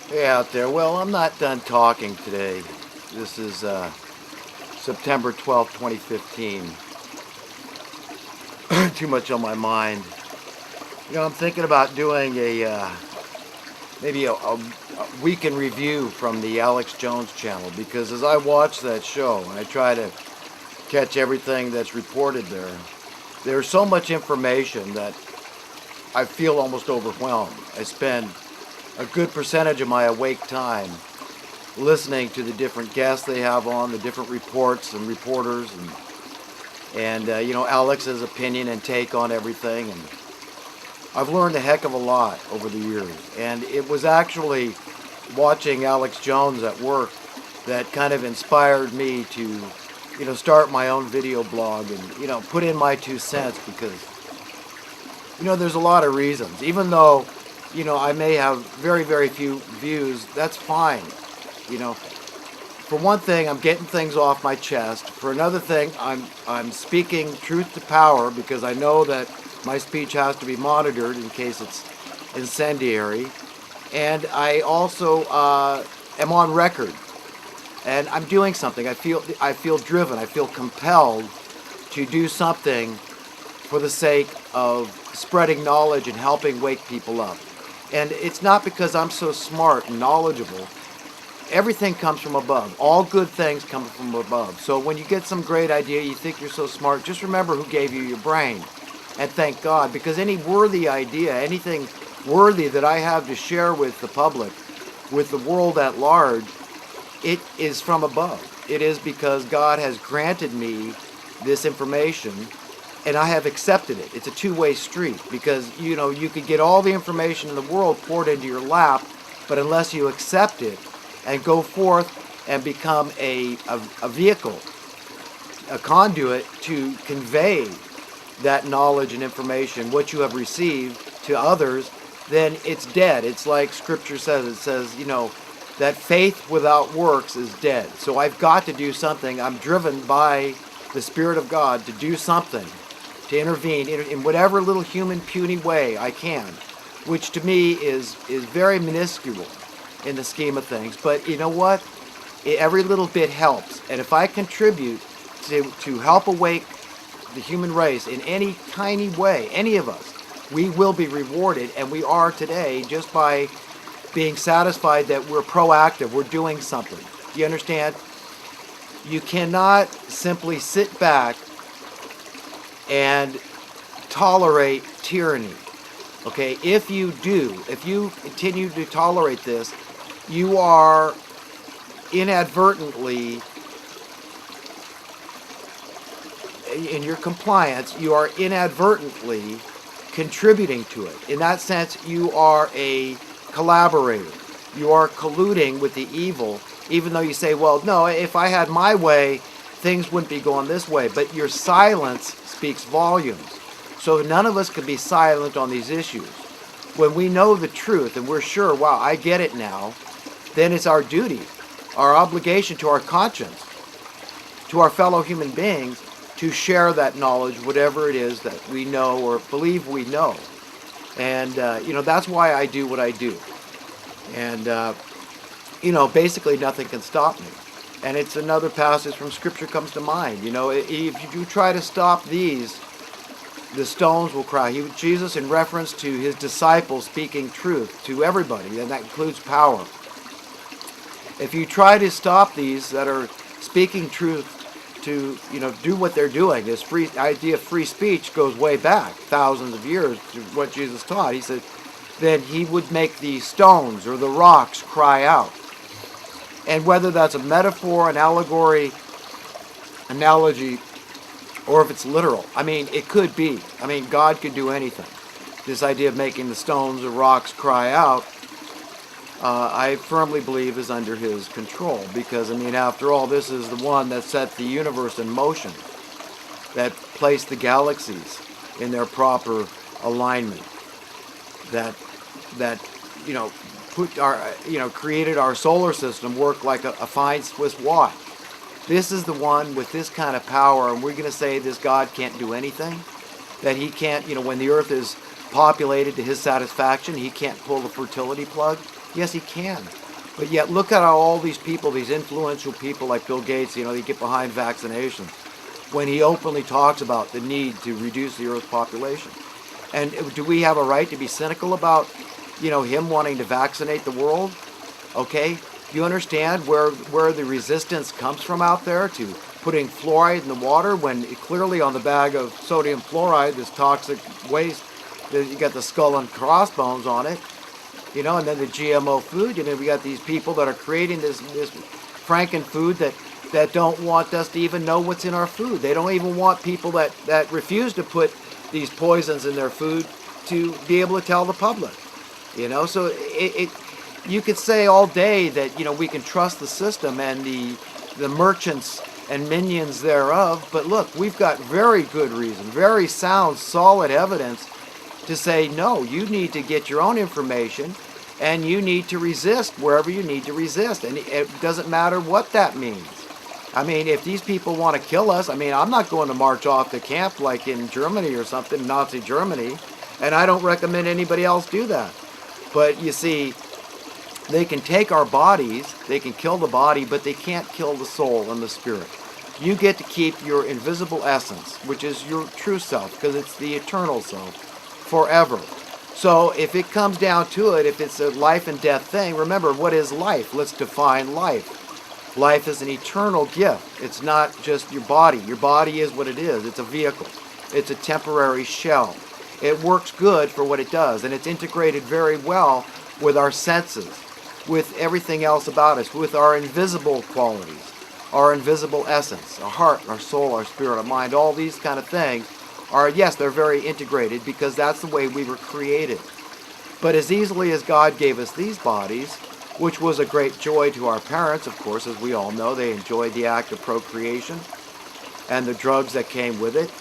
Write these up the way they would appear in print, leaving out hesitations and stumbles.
Hey out there. Well, I'm not done talking today. This is September 12th, 2015. Too much on my mind. I'm thinking about doing maybe a week in review from the Alex Jones channel, because as I watch that show and I try to catch everything that's reported there's so much information that I feel almost overwhelmed. I spend a good percentage of my awake time listening to the different guests they have on, the different reports and reporters, and Alex's opinion and take on everything. And I've learned a heck of a lot over the years. And it was actually watching Alex Jones at work that kind of inspired me to, start my own video blog and, put in my 2 cents, because, there's a lot of reasons. Even though, I may have very, very few views, that's fine. For one thing, I'm getting things off my chest. For another thing, I'm speaking truth to power, because I know that my speech has to be monitored in case it's incendiary. And I also am on record, and I'm doing something. I feel driven. I feel compelled to do something for the sake of spreading knowledge and helping wake people up. And it's not because I'm so smart and knowledgeable. Everything comes from above. All good things come from above. So when you get some great idea, you think you're so smart, just remember who gave you your brain. And thank God, because any worthy idea, anything worthy that I have to share with the public, with the world at large, it is from above. It is because God has granted me this information, and I have accepted it. It's a two-way street, because, you could get all the information in the world poured into your lap, but unless you accept it and go forth and become a vehicle, a conduit to convey that knowledge and information, what you have received, to others, then it's dead. It's like Scripture says. It says, that faith without works is dead. So I've got to do something. I'm driven by the Spirit of God to do something, to intervene in whatever little human puny way I can, which to me is very minuscule in the scheme of things. But you know what? Every little bit helps. And if I contribute to help awake the human race in any tiny way, any of us, we will be rewarded, and we are today, just by being satisfied that we're proactive, we're doing something. Do you understand? You cannot simply sit back and tolerate tyranny. Okay? If you continue to tolerate this, you are inadvertently, in your compliance, you are inadvertently contributing to it. In that sense, you are a collaborator. You are colluding with the evil, even though you say, well, no, if I had my way, things wouldn't be going this way. But your silence speaks volumes. So none of us can be silent on these issues. When we know the truth and we're sure, wow, I get it now, then it's our duty, our obligation to our conscience, to our fellow human beings, to share that knowledge, whatever it is that we know or believe we know. And, that's why I do what I do. And, basically nothing can stop me. And it's another passage from Scripture comes to mind. If you try to stop these, the stones will cry. Jesus, in reference to his disciples, speaking truth to everybody, and that includes power. If you try to stop these that are speaking truth to, do what they're doing, this idea of free speech goes way back, thousands of years, to what Jesus taught. He said, then he would make the stones or the rocks cry out. And whether that's a metaphor, an allegory, analogy, or if it's literal, it could be. God could do anything. This idea of making the stones or rocks cry out, I firmly believe is under his control, because, after all, this is the one that set the universe in motion, that placed the galaxies in their proper alignment, that created our solar system work like a fine Swiss watch. This is the one with this kind of power, and we're going to say this God can't do anything? That he can't, when the earth is populated to his satisfaction, he can't pull the fertility plug? Yes, he can. But yet, look at how all these people, these influential people like Bill Gates, they get behind vaccinations when he openly talks about the need to reduce the Earth's population. And do we have a right to be cynical about, him wanting to vaccinate the world? Okay? Do you understand where the resistance comes from out there to putting fluoride in the water when clearly on the bag of sodium fluoride, this toxic waste, you got the skull and crossbones on it, and then the GMO food, we got these people that are creating this Franken food that don't want us to even know what's in our food. They don't even want people that refuse to put these poisons in their food to be able to tell the public. So you could say all day that we can trust the system and the merchants and minions thereof, but look, we've got very good reason, very sound, solid evidence to say no. You need to get your own information, and you need to resist wherever you need to resist, and it doesn't matter what that means. I mean, if these people want to kill us, I'm not going to march off to camp like in Germany or something, Nazi Germany, and I don't recommend anybody else do that. But you see, they can take our bodies, they can kill the body, but they can't kill the soul and the spirit. You get to keep your invisible essence, which is your true self, because it's the eternal self, forever. So if it comes down to it, if it's a life and death thing, remember, what is life? Let's define life. Life is an eternal gift. It's not just your body. Your body is what it is. It's a vehicle. It's a temporary shell. It works good for what it does, and it's integrated very well with our senses, with everything else about us, with our invisible qualities, our invisible essence, our heart, our soul, our spirit, our mind, all these kind of things are, yes, they're very integrated because that's the way we were created. But as easily as God gave us these bodies, which was a great joy to our parents, of course, as we all know, they enjoyed the act of procreation and the drugs that came with it.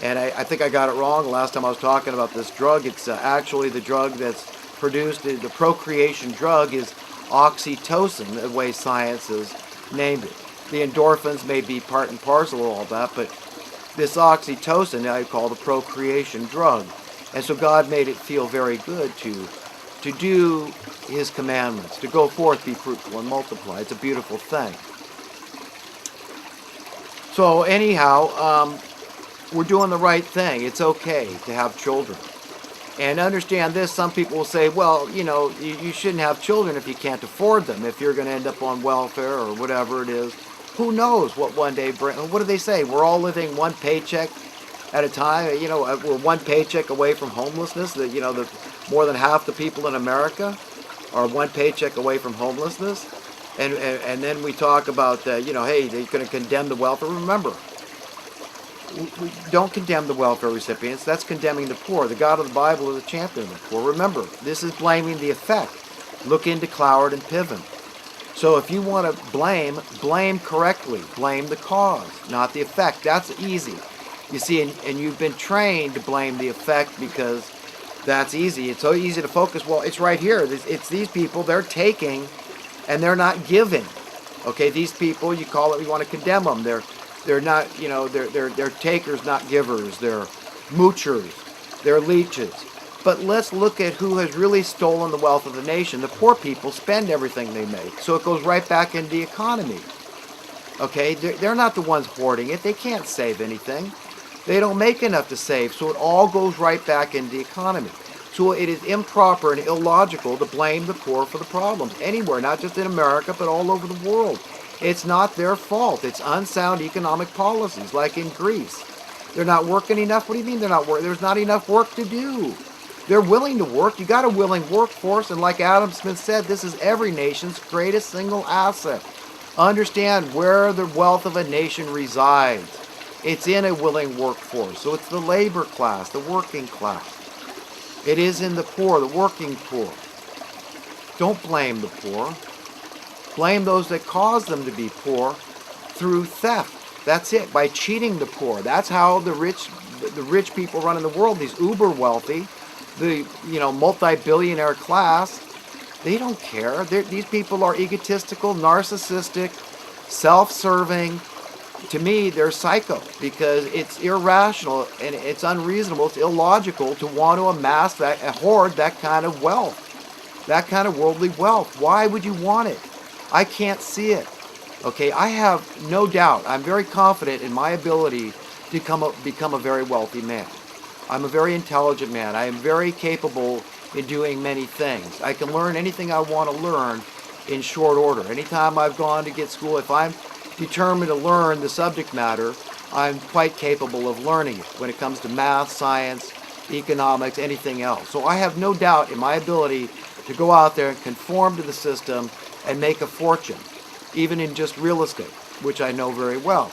And I think I got it wrong last time I was talking about this drug. It's actually the drug that's produced, the procreation drug is oxytocin, the way science has named it. The endorphins may be part and parcel of all that, but this oxytocin I call the procreation drug. And so God made it feel very good to do his commandments, to go forth, be fruitful, and multiply. It's a beautiful thing. So anyhow, we're doing the right thing. It's okay to have children. And understand this, some people will say, well, you shouldn't have children if you can't afford them, if you're going to end up on welfare or whatever it is. Who knows what one day brings? What do they say? We're all living one paycheck at a time. We're one paycheck away from homelessness. The more than half the people in America are one paycheck away from homelessness. And then we talk about, hey, they're going to condemn the welfare. Remember, we don't condemn the welfare recipients. That's condemning the poor. The God of the Bible is a champion of the poor. Remember, this is blaming the effect. Look into Cloward and Piven. So if you want to blame correctly. Blame the cause, not the effect. That's easy. You see, and you've been trained to blame the effect because that's easy. It's so easy to focus. Well, it's right here. It's these people. They're taking, and they're not giving. Okay, these people, you want to condemn them. They're not, they're takers, not givers. They're moochers. They're leeches. But let's look at who has really stolen the wealth of the nation. The poor people spend everything they make. So it goes right back into the economy. Okay, they're not the ones hoarding it. They can't save anything. They don't make enough to save. So it all goes right back into the economy. So it is improper and illogical to blame the poor for the problems anywhere, not just in America, but all over the world. It's not their fault. It's unsound economic policies, like in Greece. They're not working enough. What do you mean they're not working? There's not enough work to do. They're willing to work. You got a willing workforce, and like Adam Smith said, this is every nation's greatest single asset. Understand where the wealth of a nation resides. It's in a willing workforce. So it's the labor class, the working class. It is in the poor, the working poor. Don't blame the poor. Blame those that cause them to be poor through theft. That's it, by cheating the poor. That's how the rich people run in the world. These uber wealthy, the multi-billionaire class, they don't care. These people are egotistical, narcissistic, self-serving. To me, they're psycho because it's irrational and it's unreasonable, it's illogical to want to hoard that kind of wealth. that kind of worldly wealth. Why would you want it? I can't see it. Okay, I have no doubt. I'm very confident in my ability to become a very wealthy man. I'm a very intelligent man. I am very capable in doing many things. I can learn anything I want to learn in short order. Anytime I've gone to get school, if I'm determined to learn the subject matter, I'm quite capable of learning it when it comes to math, science, economics, anything else. So I have no doubt in my ability to go out there and conform to the system and make a fortune, even in just real estate, which I know very well.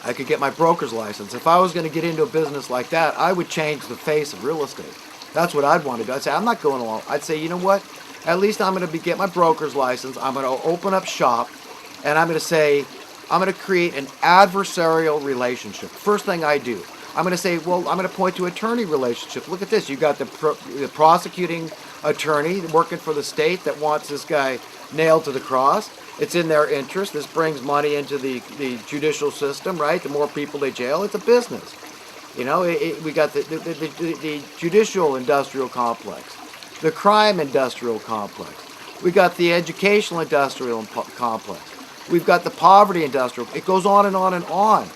I could get my broker's license. If I was going to get into a business like that, I would change the face of real estate. That's what I'd want to do. I'd say, I'm not going along. I'd say, you know what? At least I'm going to get my broker's license. I'm going to open up shop, and I'm going to say, I'm going to create an adversarial relationship. First thing I do, I'm going to say, well, I'm going to point to attorney relationship. Look at this. You got the prosecuting attorney working for the state that wants this guy nailed to the cross. It's in their interest. This brings money into the judicial system, right? The more people they jail, it's a business. You know, we got the judicial industrial complex, the crime industrial complex. We got the educational industrial complex. We've got the poverty industrial. It goes on and on and on.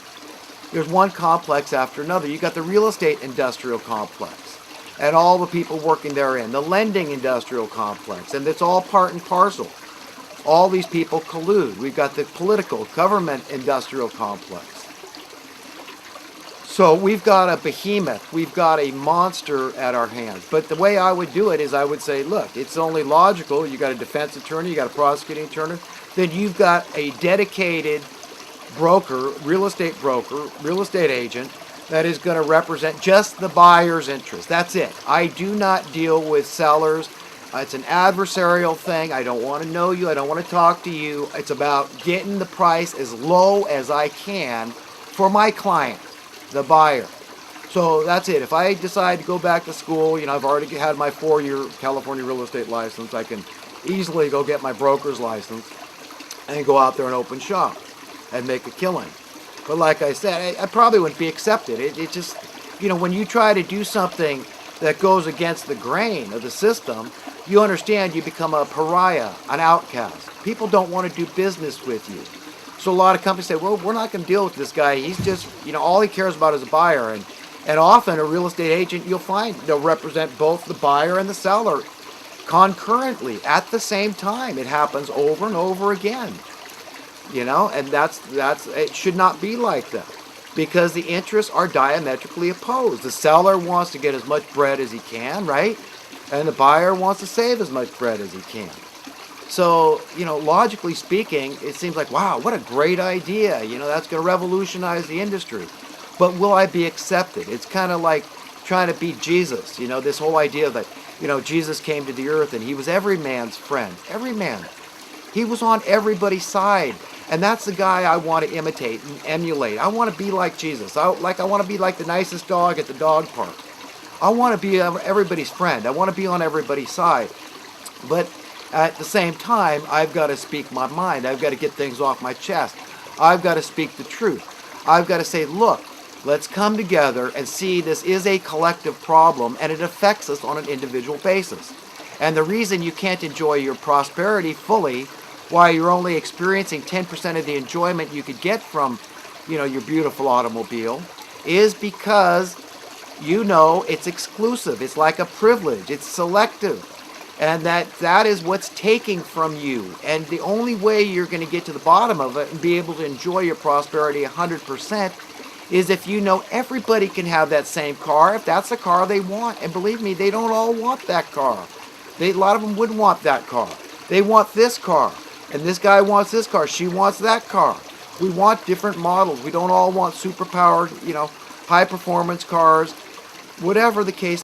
There's one complex after another. You got the real estate industrial complex and all the people working therein, the lending industrial complex, and it's all part and parcel. All these people collude. We've got the political government industrial complex. So we've got a behemoth. We've got a monster at our hands. But the way I would do it is I would say, look, it's only logical. You got a defense attorney, you got a prosecuting attorney, then you've got a dedicated broker, real estate agent that is going to represent just the buyer's interest. That's it. I do not deal with sellers. It's an adversarial thing. I don't want to know you. I don't want to talk to you. It's about getting the price as low as I can for my client, the buyer. So that's it. If I decide to go back to school, I've already had my 4-year California real estate license. I can easily go get my broker's license and go out there and open shop and make a killing. But like I said, I probably wouldn't be accepted. It just, when you try to do something that goes against the grain of the system, you understand you become a pariah, an outcast. People don't want to do business with you. So a lot of companies say, well, we're not going to deal with this guy. He's just, all he cares about is a buyer. And often a real estate agent, you'll find they'll represent both the buyer and the seller concurrently at the same time. It happens over and over again. And that's it should not be like that, because the interests are diametrically opposed. The seller wants to get as much bread as he can, right? And the buyer wants to save as much bread as he can. So, logically speaking, it seems like, wow, what a great idea. That's going to revolutionize the industry. But will I be accepted? It's kind of like trying to beat Jesus. This whole idea that, Jesus came to the earth and he was every man's friend. Every man. He was on everybody's side. And that's the guy I want to imitate and emulate. I want to be like Jesus. I want to be like the nicest dog at the dog park. I want to be everybody's friend. I want to be on everybody's side. But at the same time, I've got to speak my mind. I've got to get things off my chest. I've got to speak the truth. I've got to say, look, let's come together and see this is a collective problem and it affects us on an individual basis. And the reason you can't enjoy your prosperity fully while you're only experiencing 10% of the enjoyment you could get from, your beautiful automobile is because it's exclusive. It's like a privilege. It's selective. And that is what's taking from you. And the only way you're going to get to the bottom of it and be able to enjoy your prosperity 100% is if everybody can have that same car, if that's the car they want. And believe me, they don't all want that car. A lot of them wouldn't want that car. They want this car. And this guy wants this car. She wants that car. We want different models. We don't all want super-powered, high-performance cars, whatever the case.